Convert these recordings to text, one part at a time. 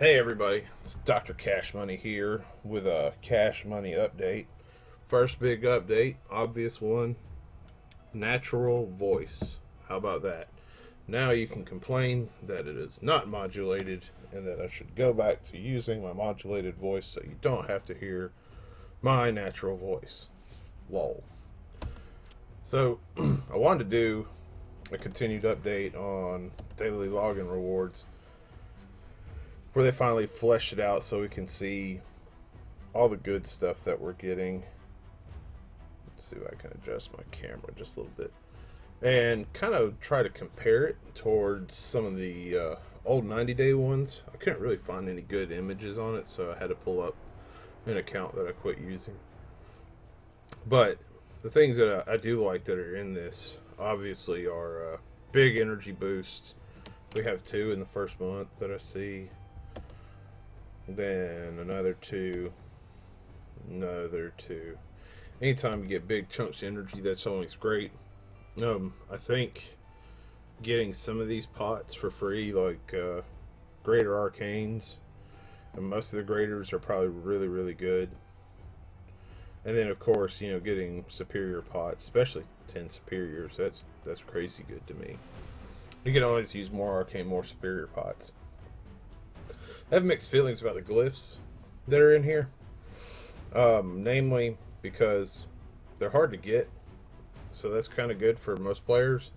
Hey everybody, it's Dr. Cash Money here with a Cash Money update. First big update, obvious one, natural voice. How about that? Now you can complain that it is not modulated and that I should go back to using my modulated voice so you don't have to hear my natural voice. Lol. So, I wanted to do a continued update on daily login rewards where they finally flesh it out so we can see all the good stuff that we're getting. Let's see if I can adjust my camera just a little bit and kind of try to compare it towards some of the old 90-day ones. I couldn't really find any good images on it, so I had to pull up an account that I quit using. But the things that I do like that are in this obviously are big energy boosts. We have two in the first month that I see, then another two, another two. Anytime you get big chunks of energy, that's always great. I think getting some of these pots for free, like greater arcanes, and most of the graders are probably really, really good. And then, of course, getting superior pots, especially 10 superiors, that's crazy good to me. You can always use more arcane, more superior pots. I have mixed feelings about the glyphs that are in here. Namely, because they're hard to get, so that's kind of good for most players.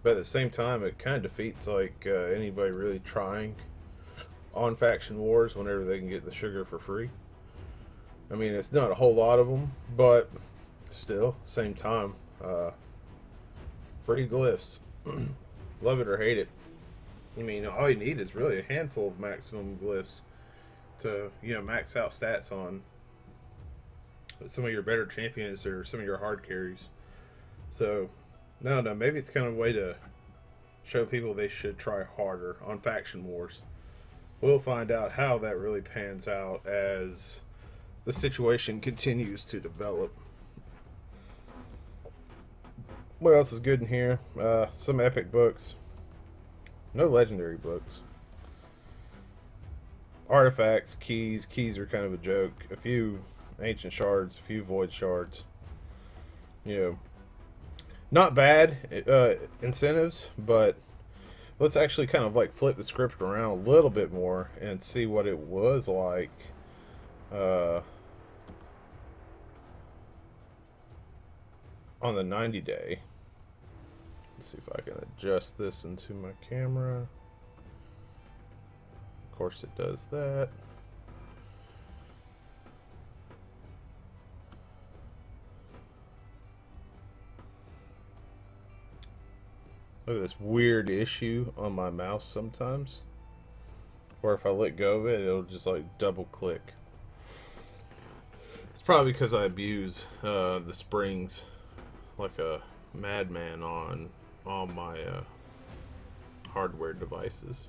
But at the same time, it kind of defeats anybody really trying on faction wars whenever they can get the sugar for free. I mean, it's not a whole lot of them, but still, same time, free glyphs. Love it or hate it. I mean, all you need is really a handful of maximum glyphs to max out stats on some of your better champions or some of your hard carries. So, no, maybe it's kind of a way to show people they should try harder on faction wars. We'll find out how that really pans out as the situation continues to develop. What else is good in here? Some epic books. No legendary books. Artifacts, keys. Keys are kind of a joke. A few ancient shards, a few void shards. Not bad incentives, but let's actually kind of flip the script around a little bit more and see what it was like on the 90-day. Let's see if I can adjust this into my camera. Of course it does that. Look at this weird issue on my mouse sometimes, where if I let go of it, it'll just double click. It's probably because I abuse the springs like a madman on all my hardware devices.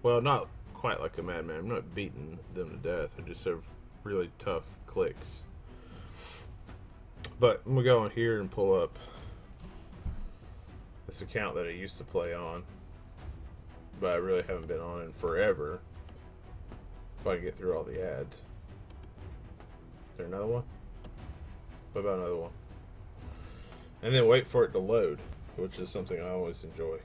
Well, not quite like a madman. I'm not beating them to death. I just have really tough clicks. But I'm going to go on here and pull up this account that I used to play on, but I really haven't been on in forever. If I can get through all the ads. Is there another one? What about another one? And then wait for it to load, which is something I always enjoy.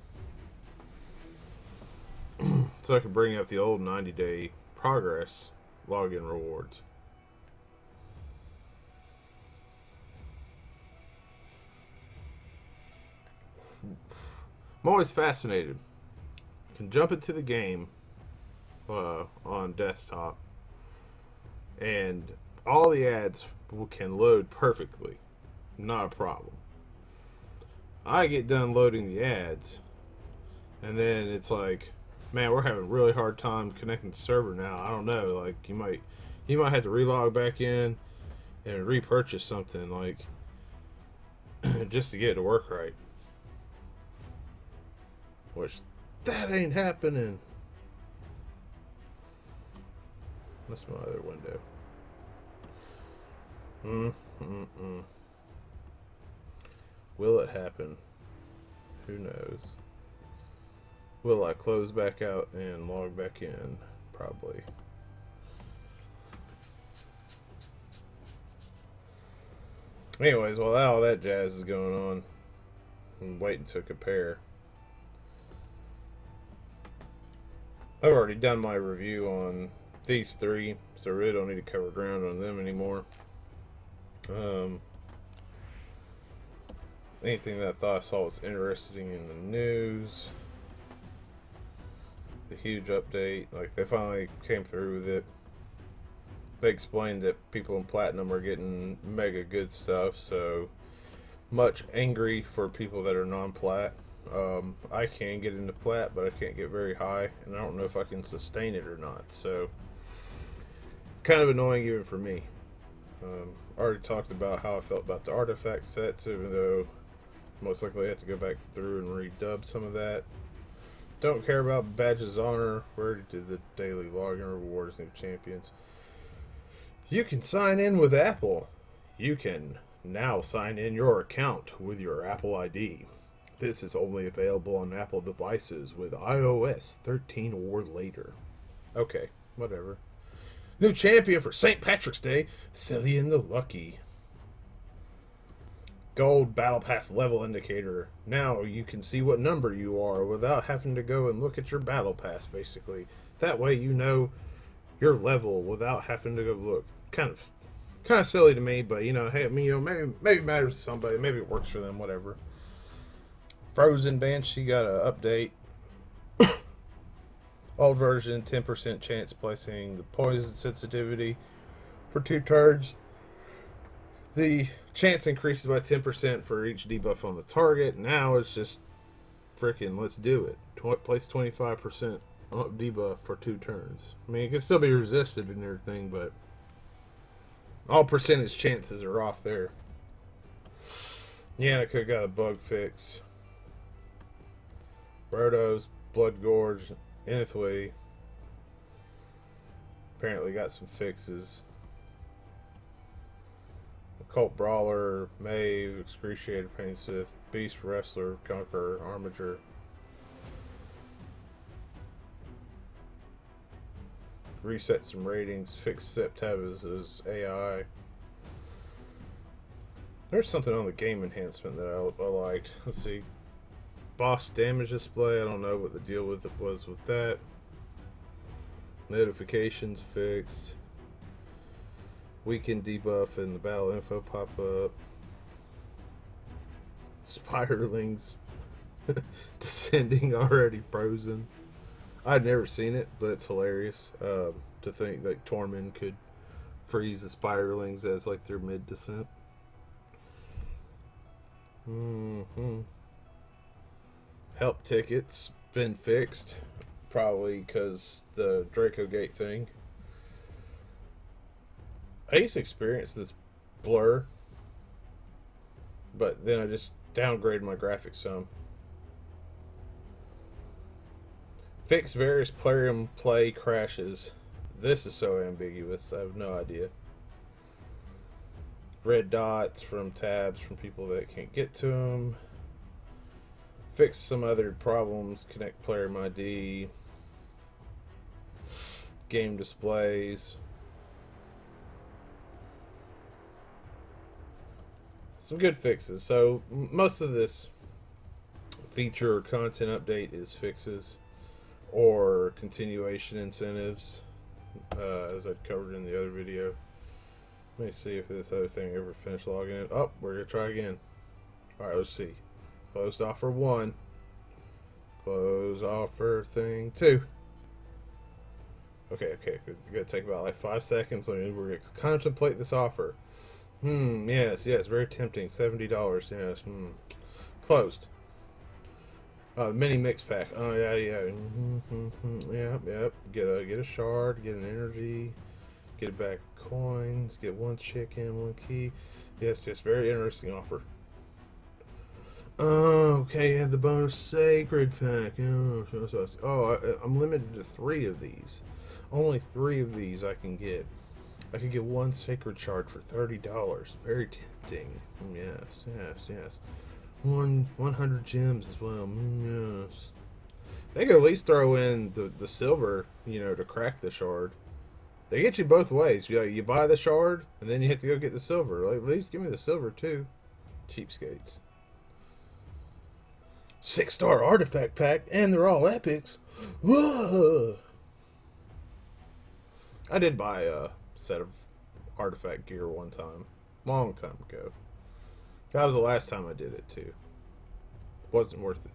So I can bring up the old 90-day progress login rewards. I'm always fascinated. You can jump into the game on desktop, and all the ads can load perfectly. Not a problem. I get done loading the ads, and then it's like, man, we're having a really hard time connecting the server now. I don't know. You might have to relog back in and repurchase something just to get it to work right. Which that ain't happening. That's my other window. Will it happen? Who knows? Will I close back out and log back in? probably. Anyways, while all that jazz is going on, I'm waiting to compare. I've already done my review on these three, so I really don't need to cover ground on them anymore. Anything that I thought I saw was interesting in the news. The huge update, like they finally came through with it. They explained that people in Platinum are getting mega good stuff, so much angry for people that are non-plat. I can get into plat, but I can't get very high, and I don't know if I can sustain it or not. So, kind of annoying even for me. I already talked about how I felt about the artifact sets, even though most likely I have to go back through and redub some of that. Don't care about badges of honor. We already did the daily login rewards, new champions. You can sign in with Apple. You can now sign in your account with your Apple ID. This is only available on Apple devices with iOS 13 or later. Okay, whatever. New champion for St. Patrick's Day, Cillian the Lucky. Gold Battle Pass level indicator. Now you can see what number you are without having to go and look at your Battle Pass, basically. That way you know your level without having to go look. Kind of silly to me, but hey, maybe it matters to somebody. Maybe it works for them, whatever. Frozen Banshee got an update. Old version, 10% chance placing the poison sensitivity for 2 turns. The chance increases by 10% for each debuff on the target. Now it's just freaking let's do it. Place 25% debuff for 2 turns. I mean, it can still be resisted and everything, but all percentage chances are off there. Yeah, I could have got a bug fix. Rotos, Blood Gorge, Inithway apparently got some fixes. Occult Brawler, Maeve, Excruciator, Painsmith, Beast Wrestler, Conqueror, Armiger. Reset some ratings, fix Septab's AI. There's something on the game enhancement that I liked. Let's see. Boss damage display, I don't know what the deal with it was with that. Notifications fixed. Weekend debuff and the battle info pop up. Spiderlings descending already frozen. I'd never seen it, but it's hilarious to think that Tormund could freeze the Spiderlings as like their mid descent. Help tickets been fixed, probably because the Draco Gate thing. I used to experience this blur, but then I just downgraded my graphics some. Fix various player play crashes. This is so ambiguous. I have no idea. Red dots from tabs from people that can't get to them. Fix some other problems. Connect player ID. Game displays. Some good fixes. So most of this feature or content update is fixes or continuation incentives, as I covered in the other video. Let me see if this other thing ever finished logging in. Oh, we're gonna try again. Alright, let's see. Closed offer 1. Close offer thing 2. Okay. We're gonna take about like 5 seconds. We're gonna contemplate this offer. Yes, very tempting. $70, yes. Closed. Mini mix pack. Oh yeah. Yep. Get a shard, get an energy, get back coins, get 1 chicken, 1 key. Yes, very interesting offer. Okay, have the bonus sacred pack. I'm limited to 3 of these. Only 3 of these I can get. I could get 1 sacred shard for $30. Very tempting. Yes. 100 gems as well. Yes. They could at least throw in the silver, to crack the shard. They get you both ways. You buy the shard, and then you have to go get the silver. Like, at least give me the silver, too. Cheapskates. 6-star artifact pack, and they're all epics. Whoa! I did buy a set of artifact gear one time. Long time ago. That was the last time I did it, too. Wasn't worth it.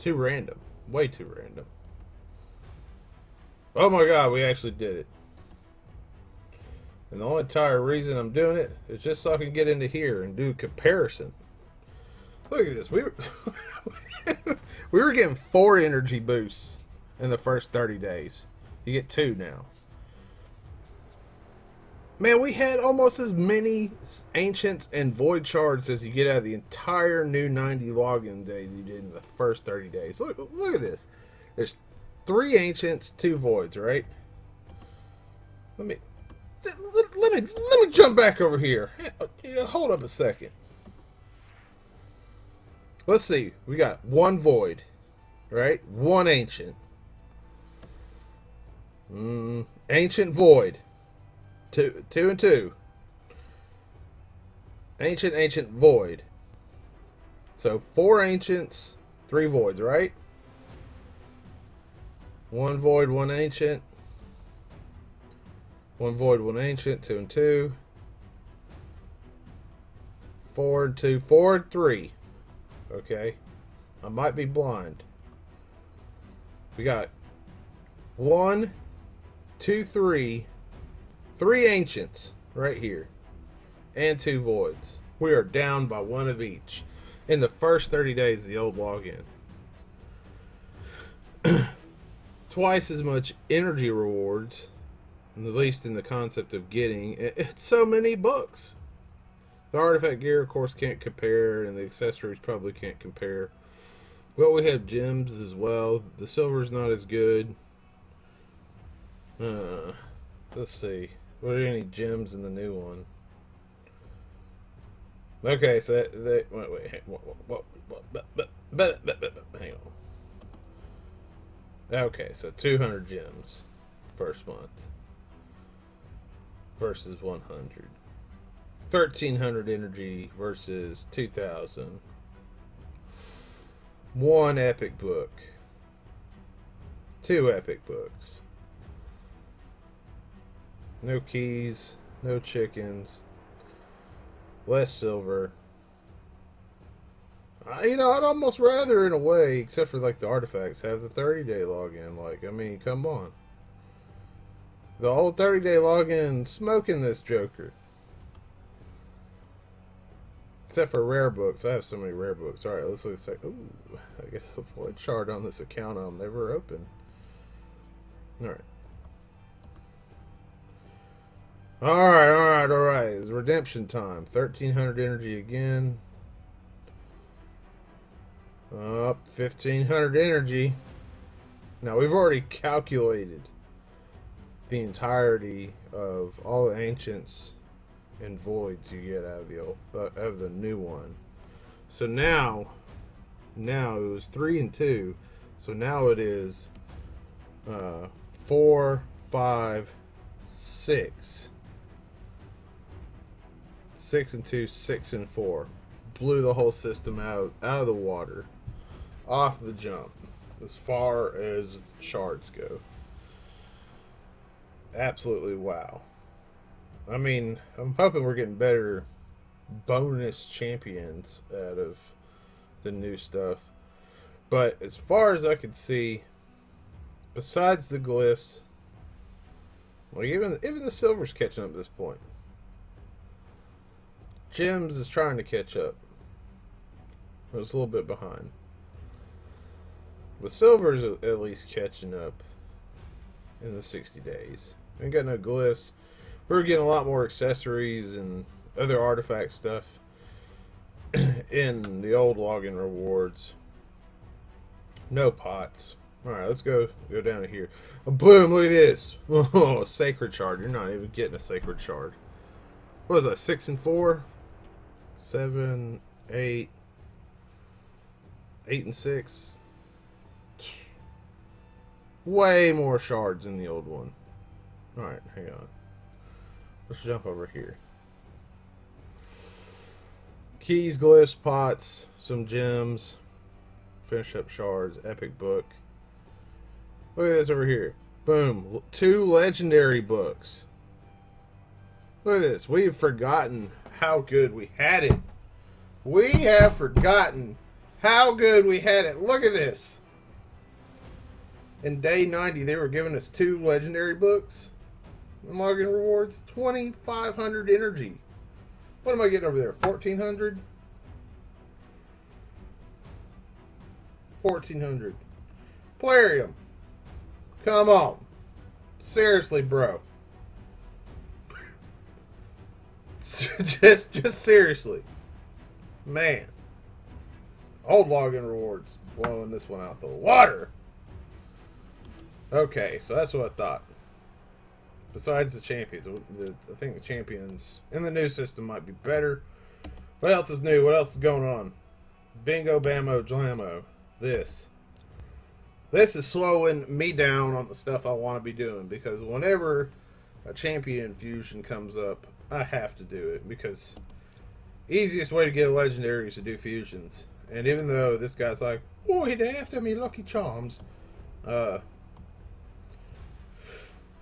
Too random. Way too random. Oh my god, we actually did it. And the only entire reason I'm doing it is just so I can get into here and do a comparison. Look at this. We were getting 4 energy boosts in the first 30 days. You get 2 now. Man, we had almost as many ancients and void shards as you get out of the entire new 90 login days you did in the first 30 days. Look at this. There's 3 ancients, 2 voids, right? Let me jump back over here. Hold up a second. Let's see. We got 1 void, right? 1 ancient. Ancient void. 2 and 2. Ancient void. So 4 ancients, 3 voids, right? 1 void, 1 ancient. 1 void, 1 ancient, 2 and 2. 4 and 2, 4 and 3. Okay. I might be blind. We got 1, 2, 3. 3 ancients right here. And 2 voids. We are down by 1 of each in the first 30 days of the old login. Twice as much energy rewards, at least in the concept of getting. It's so many books. The artifact gear, of course, can't compare, and the accessories probably can't compare. Well, we have gems as well. The silver's not as good. Let's see. What are any gems in the new one? Okay, so hang on. Okay, so 200 gems first month versus 100. 1,300 energy versus 2,000. 1 epic book. 2 epic books. No keys, no chickens, less silver. I'd almost rather, in a way, except for like the artifacts, have the 30-day login. Like, I mean, come on. The old 30-day login smoking this Joker. Except for rare books. I have so many rare books. Alright, let's look at say. Ooh, I get a void shard on this account I'll never open. Alright. Alright. It's redemption time. 1,300 energy again. Up, 1,500 energy. Now, we've already calculated the entirety of all the ancients and voids you get out of the new one. So now it was 3 and 2. So now it is 4, 5, 6. 6 and 2, 6 and 4. Blew the whole system out of the water. Off the jump. As far as shards go. Absolutely wow. I mean, I'm hoping we're getting better bonus champions out of the new stuff. But as far as I can see, besides the glyphs, well, even the silver's catching up at this point. Gems is trying to catch up. It was a little bit behind. But silver's at least catching up in the 60 days. Ain't got no glyphs. We're getting a lot more accessories and other artifact stuff in the old login rewards. No pots. Alright, let's go down to here. Oh, boom, look at this. Oh, a sacred shard. You're not even getting a sacred shard. What is that, 6 and 4? 7, 8. 8 and 6. Way more shards than the old one. Alright, hang on. Let's jump over here. Keys, glyphs, pots, some gems, finish up shards, epic book. Look at this over here. Boom. 2 legendary books. Look at this. We have forgotten how good we had it. We have forgotten how good we had it. Look at this. In day 90, they were giving us 2 legendary books. Unlocking rewards, 2,500 energy. What am I getting over there? 1,400? 1,400. Plarium. Come on. Seriously, bro. just seriously. Man. Old login rewards. Blowing this one out the water. Okay, so that's what I thought. Besides the champions, I think the champions in the new system might be better. What else is new? What else is going on? Bingo, bammo, jlammo. This is slowing me down on the stuff I want to be doing, because whenever a champion fusion comes up, I have to do it, because easiest way to get a legendary is to do fusions. And even though this guy's like, oh, he'd after me Lucky Charms,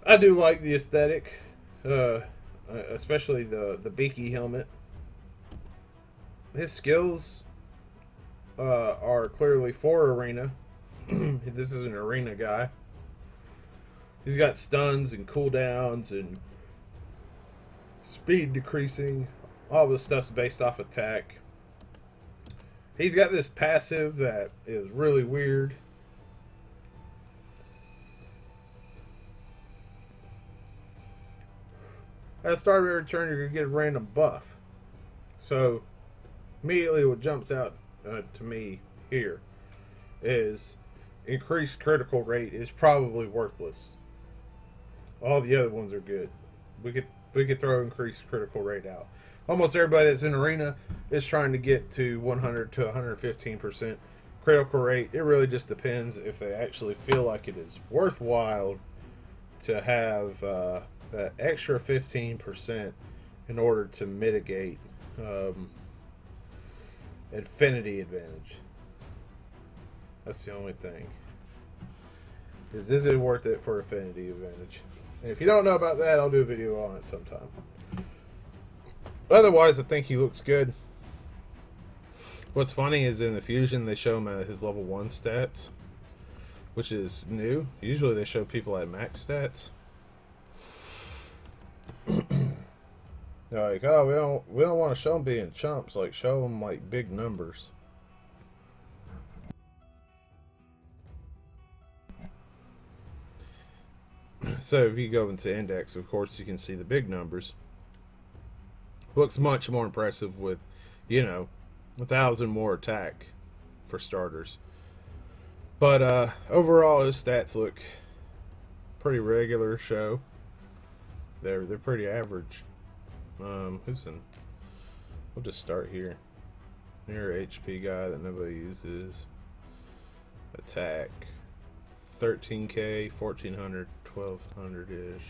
I do like the aesthetic, especially the beaky helmet. His skills are clearly for arena. This is an arena guy. He's got stuns and cooldowns and speed decreasing. All this stuff's based off attack. He's got this passive that is really weird. At the start of every turn, you're going to get a random buff. So, immediately what jumps out to me here is increased critical rate is probably worthless. All the other ones are good. We could throw increased critical rate out. Almost everybody that's in arena is trying to get to 100 to 115% critical rate. It really just depends if they actually feel like it is worthwhile to have that extra 15% in order to mitigate affinity advantage. That's the only thing. Is it worth it for affinity advantage? And if you don't know about that, I'll do a video on it sometime. Otherwise, I think he looks good. What's funny is in the fusion, they show him at his level 1 stats, which is new. Usually they show people at max stats. They're like, oh, we don't want to show them being chumps. Like, show them like big numbers. So if you go into index, of course, you can see the big numbers. Looks much more impressive with, 1,000 more attack for starters. But overall, his stats look pretty regular show. They're pretty average. Who's in? We'll just start here. Near HP guy that nobody uses. Attack 13k, 1400, 1200 ish.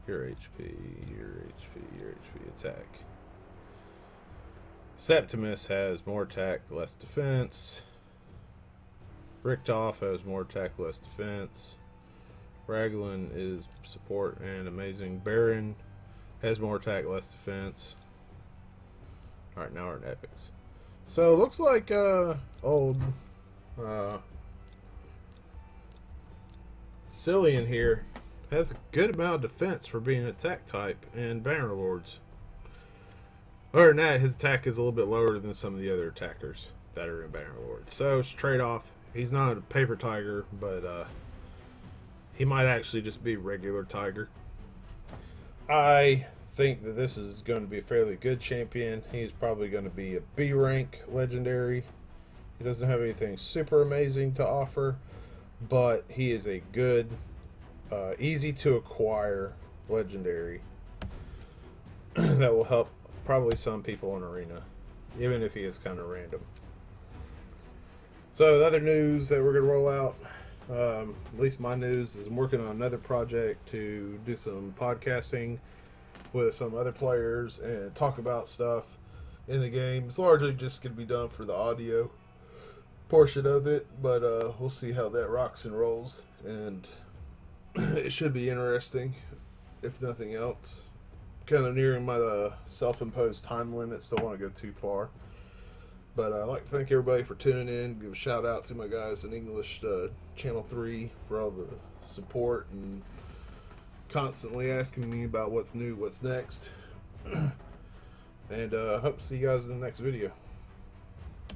Your HP, your HP, your HP. Attack. Septimus has more attack, less defense. Richtoff has more attack, less defense. Raglan is support and amazing. Baron has more attack, less defense. Alright, now we're in epics. So, looks like old Cillian here has a good amount of defense for being an attack type and banner lords. Other than that, his attack is a little bit lower than some of the other attackers that are in banner lords. So, it's a trade-off. He's not a paper tiger, but he might actually just be regular tiger. I think that this is going to be a fairly good champion. He's probably going to be a B rank legendary. He doesn't have anything super amazing to offer, but he is a good, easy to acquire legendary that will help probably some people in arena, even if he is kind of random. So the other news that we're going to roll out, At least my news is I'm working on another project to do some podcasting with some other players and talk about stuff in the game. It's largely just going to be done for the audio portion of it, but we'll see how that rocks and rolls. And it should be interesting, if nothing else. Kind of nearing my self-imposed time limit, so I don't want to go too far. But I'd like to thank everybody for tuning in. Give a shout out to my guys in English, Channel 3, for all the support and constantly asking me about what's new, what's next. And hope to see you guys in the next video.